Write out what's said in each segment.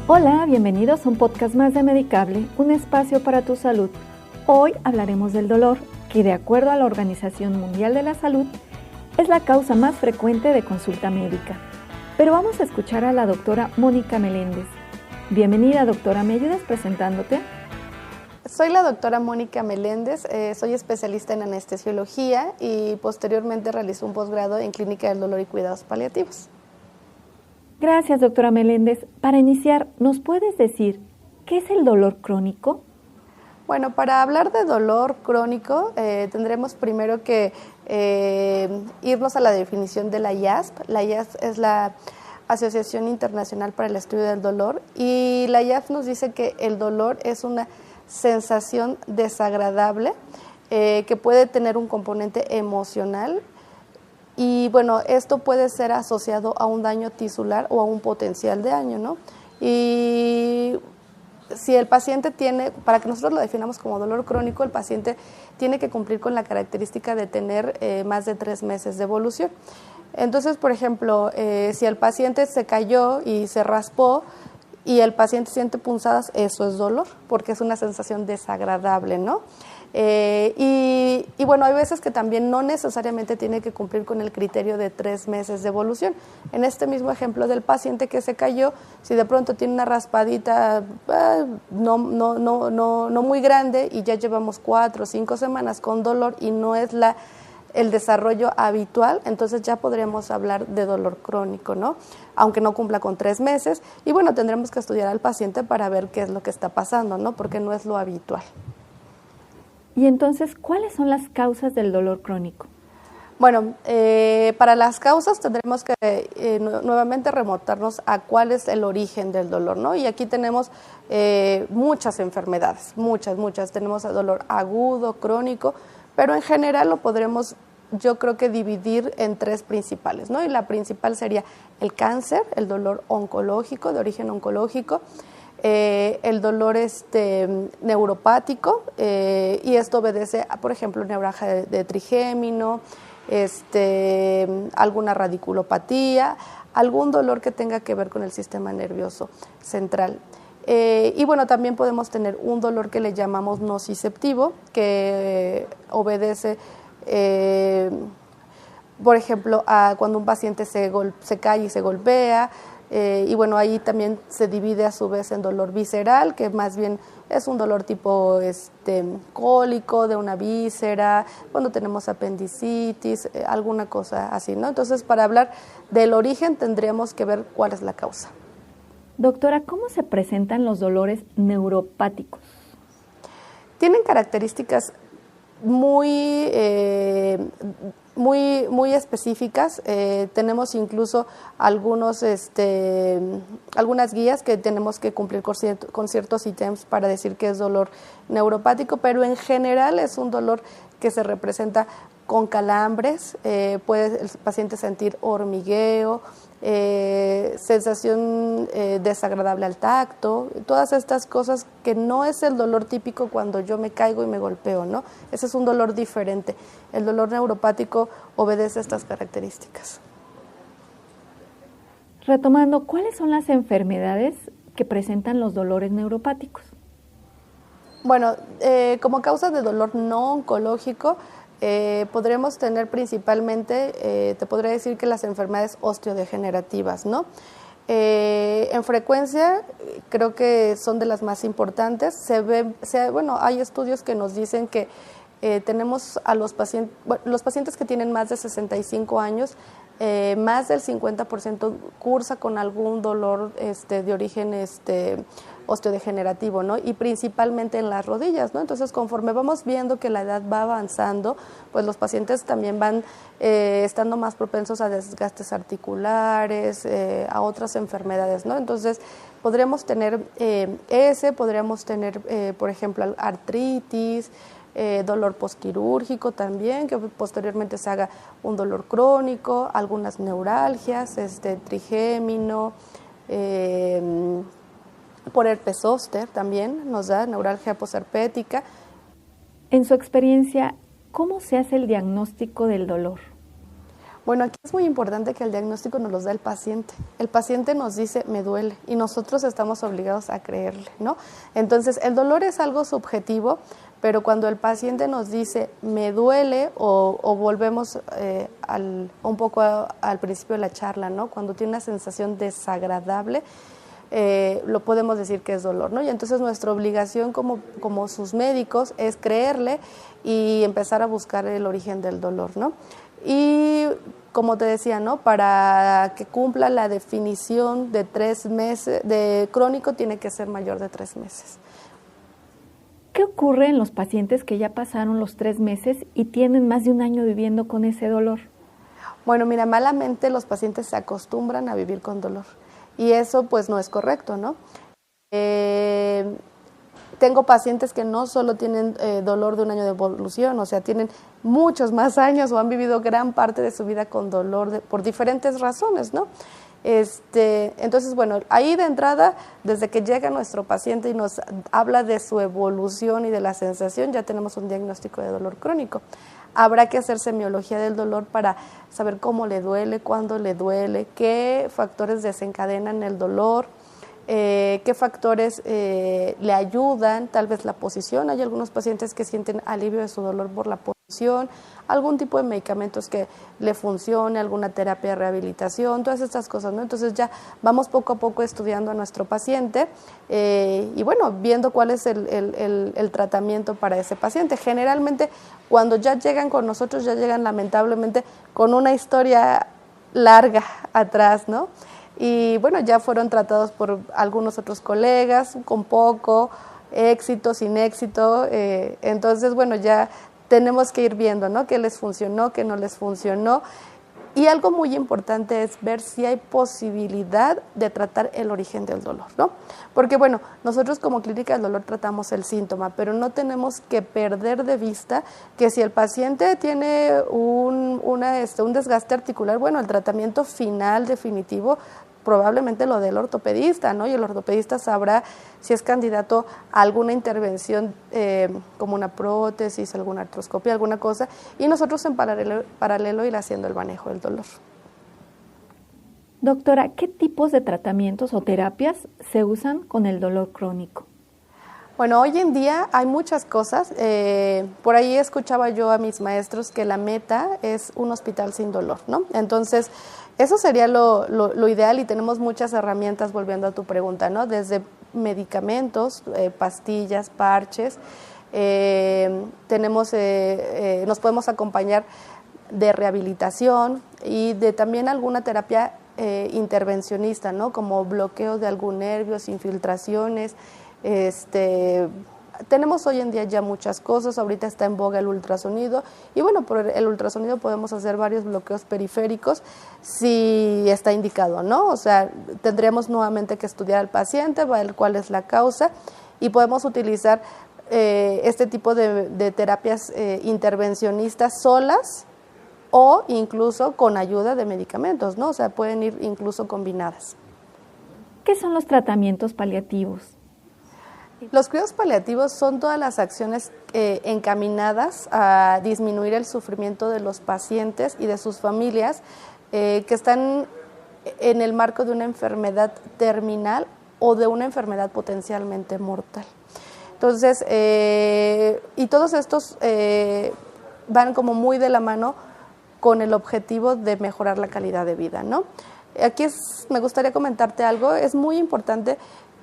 Hola, bienvenidos a un podcast más de Medicable, un espacio para tu salud. Hoy hablaremos del dolor, que de acuerdo a la Organización Mundial de la Salud, es la causa más frecuente de consulta médica. Pero vamos a escuchar a la doctora Mónica Meléndez. Bienvenida, doctora, ¿me ayudas presentándote? Soy la doctora Mónica Meléndez, soy especialista en anestesiología y posteriormente realizó un posgrado en clínica del dolor y cuidados paliativos. Gracias, doctora Meléndez. Para iniciar, ¿nos puedes decir qué es el dolor crónico? Bueno, para hablar de dolor crónico tendremos primero que irnos a la definición de la IASP. La IASP es la Asociación Internacional para el Estudio del Dolor y la IASP nos dice que el dolor es una sensación desagradable que puede tener un componente emocional y bueno, esto puede ser asociado a un daño tisular o a un potencial de daño, ¿no? Y si el paciente tiene, para que nosotros lo definamos como dolor crónico, el paciente tiene que cumplir con la característica de tener más de 3 meses de evolución. Entonces, por ejemplo, si el paciente se cayó y se raspó, y el paciente siente punzadas, eso es dolor, porque es una sensación desagradable, ¿no? Y bueno, hay veces que también no necesariamente tiene que cumplir con el criterio de 3 meses de evolución. En este mismo ejemplo del paciente que se cayó, si de pronto tiene una raspadita no muy grande y ya llevamos 4 o 5 semanas con dolor y no es el desarrollo habitual, entonces ya podríamos hablar de dolor crónico, ¿no? Aunque no cumpla con 3 meses. Y bueno, tendremos que estudiar al paciente para ver qué es lo que está pasando, ¿no? Porque no es lo habitual. Y entonces, ¿cuáles son las causas del dolor crónico? Bueno, para las causas tendremos que nuevamente remontarnos a cuál es el origen del dolor, ¿no? Y aquí tenemos muchas enfermedades, muchas. Tenemos dolor agudo, crónico, pero en general lo podremos, yo creo que dividir en 3 principales, ¿no? Y la principal sería el cáncer, el dolor oncológico, de origen oncológico, el dolor neuropático, y esto obedece a, por ejemplo, neuralgia de trigémino, alguna radiculopatía, algún dolor que tenga que ver con el sistema nervioso central. Y bueno, también podemos tener un dolor que le llamamos nociceptivo, que obedece, por ejemplo, a cuando un paciente se cae y se golpea, y bueno, ahí también se divide a su vez en dolor visceral, que más bien es un dolor tipo cólico de una víscera, cuando tenemos apendicitis, alguna cosa así, ¿no? Entonces, para hablar del origen tendríamos que ver cuál es la causa. Doctora, ¿cómo se presentan los dolores neuropáticos? Tienen características muy específicas. Tenemos incluso algunas guías que tenemos que cumplir con ciertos ítems para decir que es dolor neuropático, pero en general es un dolor que se representa con calambres, puede el paciente sentir hormigueo, sensación desagradable al tacto, todas estas cosas que no es el dolor típico cuando yo me caigo y me golpeo, ¿no? Ese es un dolor diferente. El dolor neuropático obedece a estas características. Retomando, ¿cuáles son las enfermedades que presentan los dolores neuropáticos? Bueno, como causa de dolor no oncológico, podremos tener principalmente, te podría decir que las enfermedades osteodegenerativas, ¿no? En frecuencia, creo que son de las más importantes. Hay estudios que nos dicen que tenemos a los pacientes que tienen más de 65 años, más del 50% cursa con algún dolor de origen osteodegenerativo, ¿no? Y principalmente en las rodillas, ¿no? Entonces, conforme vamos viendo que la edad va avanzando, pues los pacientes también van estando más propensos a desgastes articulares, a otras enfermedades, ¿no? Entonces, podríamos tener por ejemplo, artritis, dolor postquirúrgico también, que posteriormente se haga un dolor crónico, algunas neuralgias, trigémino, por herpes zóster también nos da neuralgia posherpética. En su experiencia, ¿cómo se hace el diagnóstico del dolor? Bueno, aquí es muy importante que el diagnóstico nos lo da el paciente. El paciente nos dice, me duele, y nosotros estamos obligados a creerle, ¿no? Entonces, el dolor es algo subjetivo, pero cuando el paciente nos dice, me duele, o volvemos un poco al principio de la charla, ¿no? Cuando tiene una sensación desagradable, lo podemos decir que es dolor, ¿no? Y entonces nuestra obligación como sus médicos es creerle y empezar a buscar el origen del dolor, ¿no? Y como te decía, ¿no? Para que cumpla la definición de 3 meses, de crónico tiene que ser mayor de 3 meses. ¿Qué ocurre en los pacientes que ya pasaron los 3 meses y tienen más de un año viviendo con ese dolor? Bueno, mira, malamente los pacientes se acostumbran a vivir con dolor y eso pues no es correcto, ¿no? Tengo pacientes que no solo tienen dolor de un año de evolución, o sea, tienen muchos más años o han vivido gran parte de su vida con dolor por diferentes razones, ¿no? Entonces, bueno, ahí de entrada, desde que llega nuestro paciente y nos habla de su evolución y de la sensación, ya tenemos un diagnóstico de dolor crónico. Habrá que hacer semiología del dolor para saber cómo le duele, cuándo le duele, qué factores desencadenan el dolor, qué factores le ayudan, tal vez la posición. Hay algunos pacientes que sienten alivio de su dolor por la posición, algún tipo de medicamentos que le funcione, alguna terapia de rehabilitación, todas estas cosas, ¿no? Entonces ya vamos poco a poco estudiando a nuestro paciente y bueno, viendo cuál es el tratamiento para ese paciente. Generalmente cuando ya llegan con nosotros, ya llegan lamentablemente con una historia larga atrás, ¿no? Y bueno, ya fueron tratados por algunos otros colegas, con poco éxito, sin éxito, entonces bueno, ya tenemos que ir viendo, ¿no? Qué les funcionó, qué no les funcionó. Y algo muy importante es ver si hay posibilidad de tratar el origen del dolor, ¿no? Porque bueno, nosotros como clínica del dolor tratamos el síntoma, pero no tenemos que perder de vista que si el paciente tiene un desgaste articular, bueno, el tratamiento final definitivo probablemente lo del ortopedista, ¿no? Y el ortopedista sabrá si es candidato a alguna intervención como una prótesis, alguna artroscopia, alguna cosa, y nosotros en paralelo ir haciendo el manejo del dolor. Doctora, ¿qué tipos de tratamientos o terapias se usan con el dolor crónico? Bueno, hoy en día hay muchas cosas. Por ahí escuchaba yo a mis maestros que la meta es un hospital sin dolor, ¿no? Entonces, eso sería lo ideal y tenemos muchas herramientas, volviendo a tu pregunta, ¿no? Desde medicamentos, pastillas, parches, nos podemos acompañar de rehabilitación y de también alguna terapia intervencionista, ¿no? Como bloqueo de algún nervio, infiltraciones. Tenemos hoy en día ya muchas cosas, ahorita está en boga el ultrasonido y bueno, por el ultrasonido podemos hacer varios bloqueos periféricos si está indicado, ¿no? O sea, tendríamos nuevamente que estudiar al paciente, ver cuál es la causa y podemos utilizar este tipo de terapias intervencionistas solas o incluso con ayuda de medicamentos, ¿no? O sea, pueden ir incluso combinadas. ¿Qué son los tratamientos paliativos? Los cuidados paliativos son todas las acciones encaminadas a disminuir el sufrimiento de los pacientes y de sus familias que están en el marco de una enfermedad terminal o de una enfermedad potencialmente mortal. Entonces, y todos estos van como muy de la mano con el objetivo de mejorar la calidad de vida, ¿no? Aquí me gustaría comentarte algo, es muy importante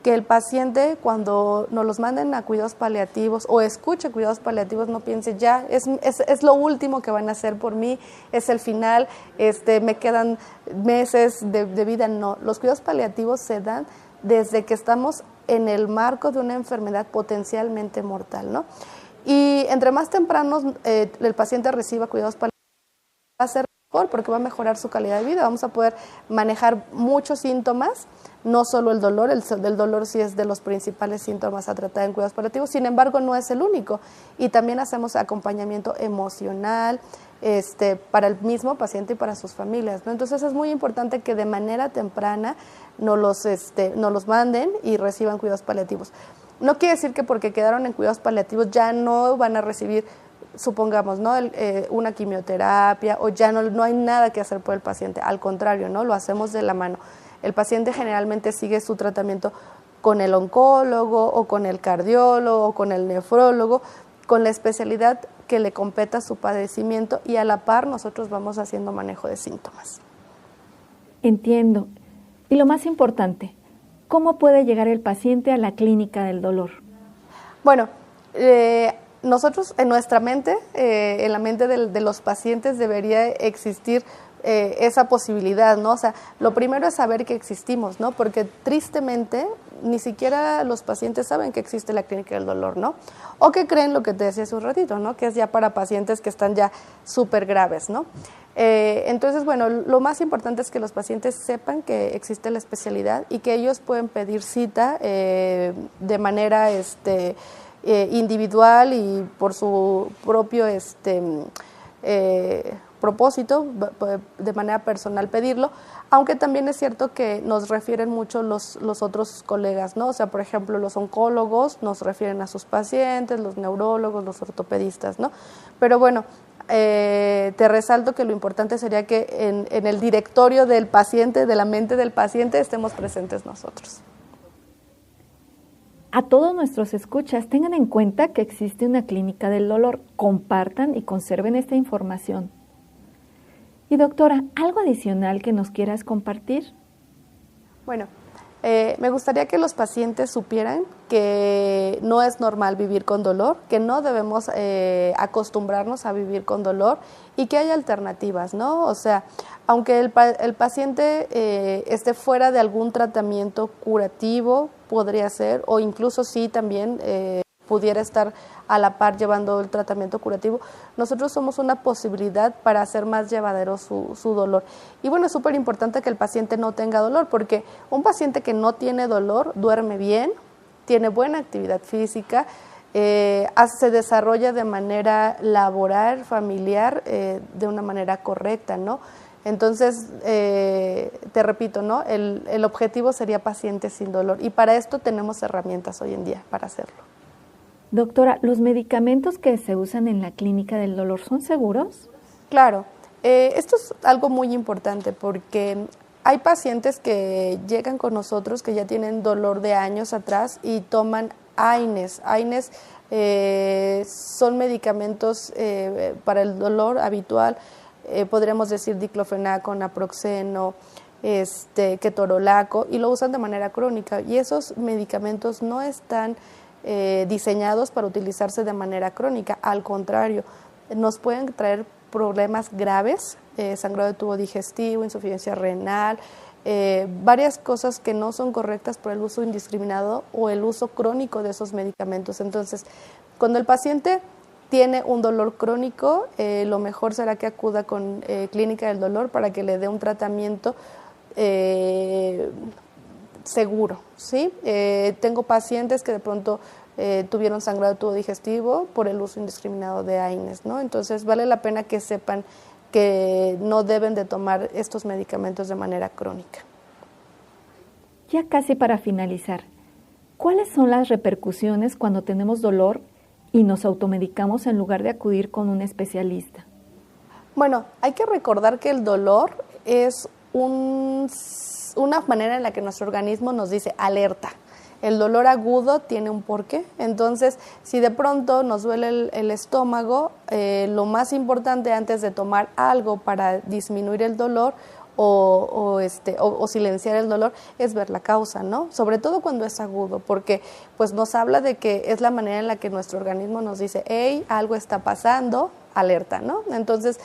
que el paciente cuando nos los manden a cuidados paliativos o escuche cuidados paliativos no piense ya, es lo último que van a hacer por mí, es el final, me quedan meses de vida. No, los cuidados paliativos se dan desde que estamos en el marco de una enfermedad potencialmente mortal, ¿no? Y entre más temprano el paciente reciba cuidados paliativos, va a ser mejor porque va a mejorar su calidad de vida, vamos a poder manejar muchos síntomas, no solo el dolor sí es de los principales síntomas a tratar en cuidados paliativos, sin embargo no es el único y también hacemos acompañamiento emocional para el mismo paciente y para sus familias, ¿no? Entonces es muy importante que de manera temprana nos los manden y reciban cuidados paliativos. No quiere decir que porque quedaron en cuidados paliativos ya no van a recibir supongamos, ¿no? Una quimioterapia o ya no hay nada que hacer por el paciente, al contrario, ¿no? Lo hacemos de la mano. El paciente generalmente sigue su tratamiento con el oncólogo o con el cardiólogo o con el nefrólogo, con la especialidad que le competa su padecimiento y a la par nosotros vamos haciendo manejo de síntomas. Entiendo. Y lo más importante, ¿cómo puede llegar el paciente a la clínica del dolor? Bueno, nosotros en nuestra mente, en la mente de los pacientes debería existir esa posibilidad, ¿no? O sea, lo primero es saber que existimos, ¿no? Porque tristemente ni siquiera los pacientes saben que existe la clínica del dolor, ¿no? O que creen lo que te decía hace un ratito, ¿no? Que es ya para pacientes que están ya súper graves, ¿no? Entonces, bueno, lo más importante es que los pacientes sepan que existe la especialidad y que ellos pueden pedir cita de manera individual y por su propio propósito, de manera personal pedirlo, aunque también es cierto que nos refieren mucho los otros colegas, ¿no? O sea, por ejemplo, los oncólogos nos refieren a sus pacientes, los neurólogos, los ortopedistas, ¿no? Pero bueno, te resalto que lo importante sería que en el directorio del paciente, de la mente del paciente, estemos presentes nosotros. A todos nuestros escuchas, tengan en cuenta que existe una clínica del dolor. Compartan y conserven esta información. Y doctora, ¿algo adicional que nos quieras compartir? Bueno, me gustaría que los pacientes supieran que no es normal vivir con dolor, que no debemos acostumbrarnos a vivir con dolor y que hay alternativas, ¿no? O sea, aunque el paciente esté fuera de algún tratamiento curativo, podría ser, o incluso sí también pudiera estar a la par llevando el tratamiento curativo, nosotros somos una posibilidad para hacer más llevadero su dolor. Y bueno, es súper importante que el paciente no tenga dolor, porque un paciente que no tiene dolor duerme bien, tiene buena actividad física, se desarrolla de manera laboral, familiar, de una manera correcta, ¿no? Entonces, te repito, ¿no? El objetivo sería pacientes sin dolor y para esto tenemos herramientas hoy en día para hacerlo. Doctora, ¿los medicamentos que se usan en la clínica del dolor son seguros? Claro, esto es algo muy importante porque hay pacientes que llegan con nosotros que ya tienen dolor de años atrás y toman AINES. AINES son medicamentos para el dolor habitual, podríamos decir diclofenaco, naproxeno, ketorolaco, y lo usan de manera crónica. Y esos medicamentos no están diseñados para utilizarse de manera crónica, al contrario, nos pueden traer problemas graves, sangrado de tubo digestivo, insuficiencia renal, varias cosas que no son correctas por el uso indiscriminado o el uso crónico de esos medicamentos. Entonces, cuando el paciente tiene un dolor crónico, lo mejor será que acuda con clínica del dolor para que le dé un tratamiento seguro, ¿sí? Tengo pacientes que de pronto tuvieron sangrado de tubo digestivo por el uso indiscriminado de AINES, ¿no? Entonces vale la pena que sepan que no deben de tomar estos medicamentos de manera crónica. Ya casi para finalizar, ¿cuáles son las repercusiones cuando tenemos dolor y nos automedicamos en lugar de acudir con un especialista? Bueno, hay que recordar que el dolor es una manera en la que nuestro organismo nos dice alerta. El dolor agudo tiene un porqué, entonces si de pronto nos duele el estómago, lo más importante antes de tomar algo para disminuir el dolor o silenciar el dolor es ver la causa, ¿no? Sobre todo cuando es agudo, porque pues nos habla de que es la manera en la que nuestro organismo nos dice, hey, algo está pasando, alerta, ¿no? Entonces,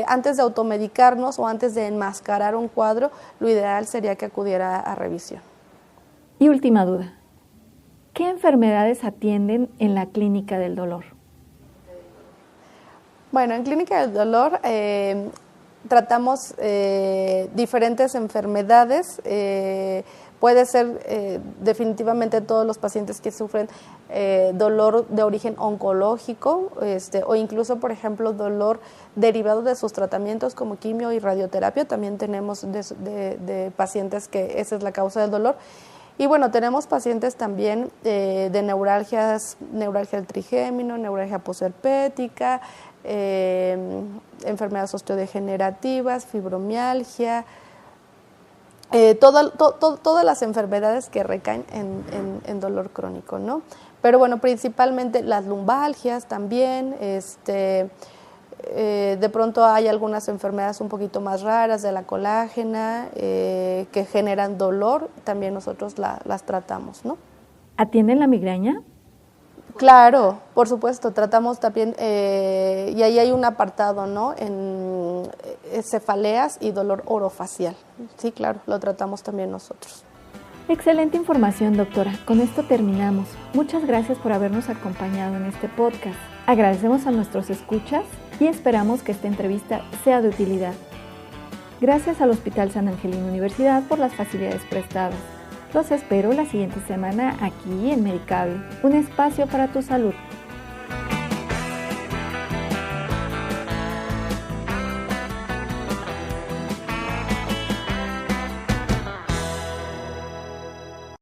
antes de automedicarnos o antes de enmascarar un cuadro, lo ideal sería que acudiera a revisión. Y última duda, ¿qué enfermedades atienden en la clínica del dolor? Bueno, en clínica del dolor tratamos diferentes enfermedades. Puede ser definitivamente todos los pacientes que sufren dolor de origen oncológico o incluso, por ejemplo, dolor derivado de sus tratamientos como quimio y radioterapia. También tenemos de pacientes que esa es la causa del dolor. Y bueno, tenemos pacientes también de neuralgia del trigémino, neuralgia posherpética, enfermedades osteodegenerativas, fibromialgia, todas las enfermedades que recaen en dolor crónico, ¿no? Pero bueno, principalmente las lumbalgias también, de pronto hay algunas enfermedades un poquito más raras de la colágena que generan dolor, también nosotros las tratamos, ¿no? ¿Atienden la migraña? Claro, por supuesto, tratamos también, y ahí hay un apartado, ¿no? En cefaleas y dolor orofacial. Sí, claro, lo tratamos también nosotros. Excelente información, doctora. Con esto terminamos. Muchas gracias por habernos acompañado en este podcast. Agradecemos a nuestros escuchas y esperamos que esta entrevista sea de utilidad. Gracias al Hospital San Angelino Universidad por las facilidades prestadas. Los espero la siguiente semana aquí en Medicable, un espacio para tu salud.